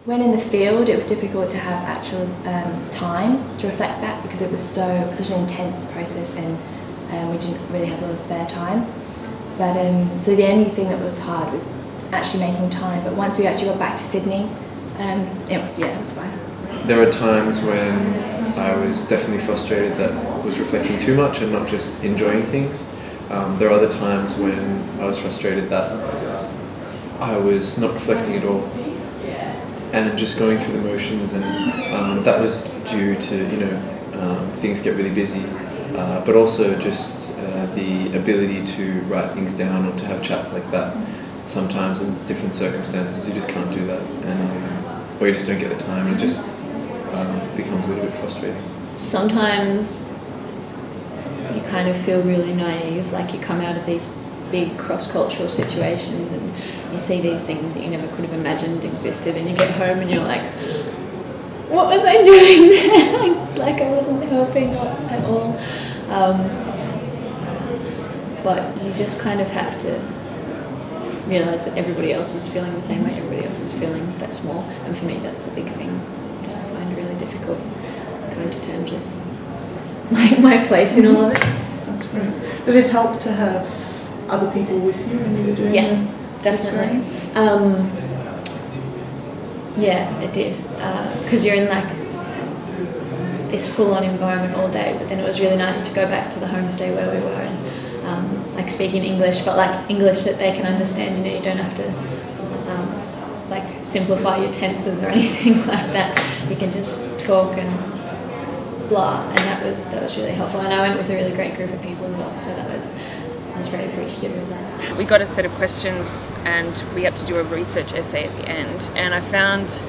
When in the field, it was difficult to have actual time to reflect back because it was such an intense process, and we didn't really have a lot of spare time. But so the only thing that was hard was actually making time. But once we actually got back to Sydney, it was fine. There were times when I was definitely frustrated that I was reflecting too much and not just enjoying things. There are other times when I was frustrated that I was not reflecting at all and just going through the motions, and that was due to things get really busy, but also just the ability to write things down or to have chats like that. Sometimes in different circumstances you just can't do that, and or you just don't get the time, and it just becomes a little bit frustrating. Sometimes you kind of feel really naive, like you come out of these big cross-cultural situations and you see these things that you never could have imagined existed, and you get home and you're like, what was I doing there? like I wasn't helping at all. But you just kind of have to realise that everybody else is feeling the same way, everybody else is feeling that small, and for me that's a big thing that I find really difficult, coming to terms with my place in all of it. That's great. Did it help to have other people with you when you were doing Yes, the definitely. experience? Yeah, it did. Because you're in like this full-on environment all day, but then it was really nice to go back to the homestay where we were and like speaking English, but like English that they can understand. You don't have to like simplify your tenses or anything like that. You can just talk and blah, and that was really helpful. And I went with a really great group of people as well, so I was very appreciative of that. We got a set of questions and we had to do a research essay at the end, and I found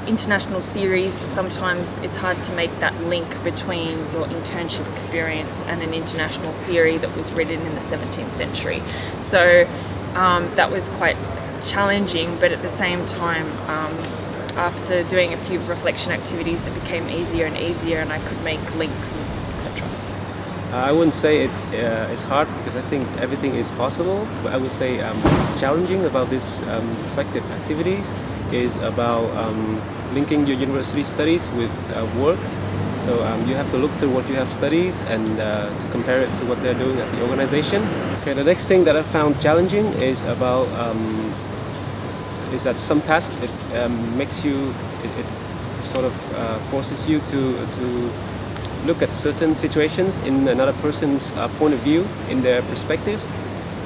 international theories, sometimes it's hard to make that link between your internship experience and an international theory that was written in the 17th century. So that was quite challenging, but at the same time, after doing a few reflection activities, it became easier and easier, and I could make links, etc. I wouldn't say it's hard, because I think everything is possible, but I would say what's challenging about these reflective activities is about linking your university studies with work. So you have to look through what you have studied and to compare it to what they're doing at the organization. Okay, the next thing that I found challenging is about is that some tasks it sort of forces you to look at certain situations in another person's point of view, in their perspectives,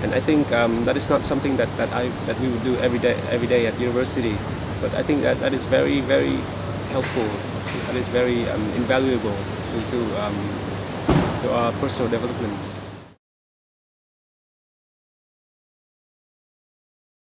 and I think that is not something that we would do every day at university. But I think that is very, very helpful. That is very invaluable to our personal developments.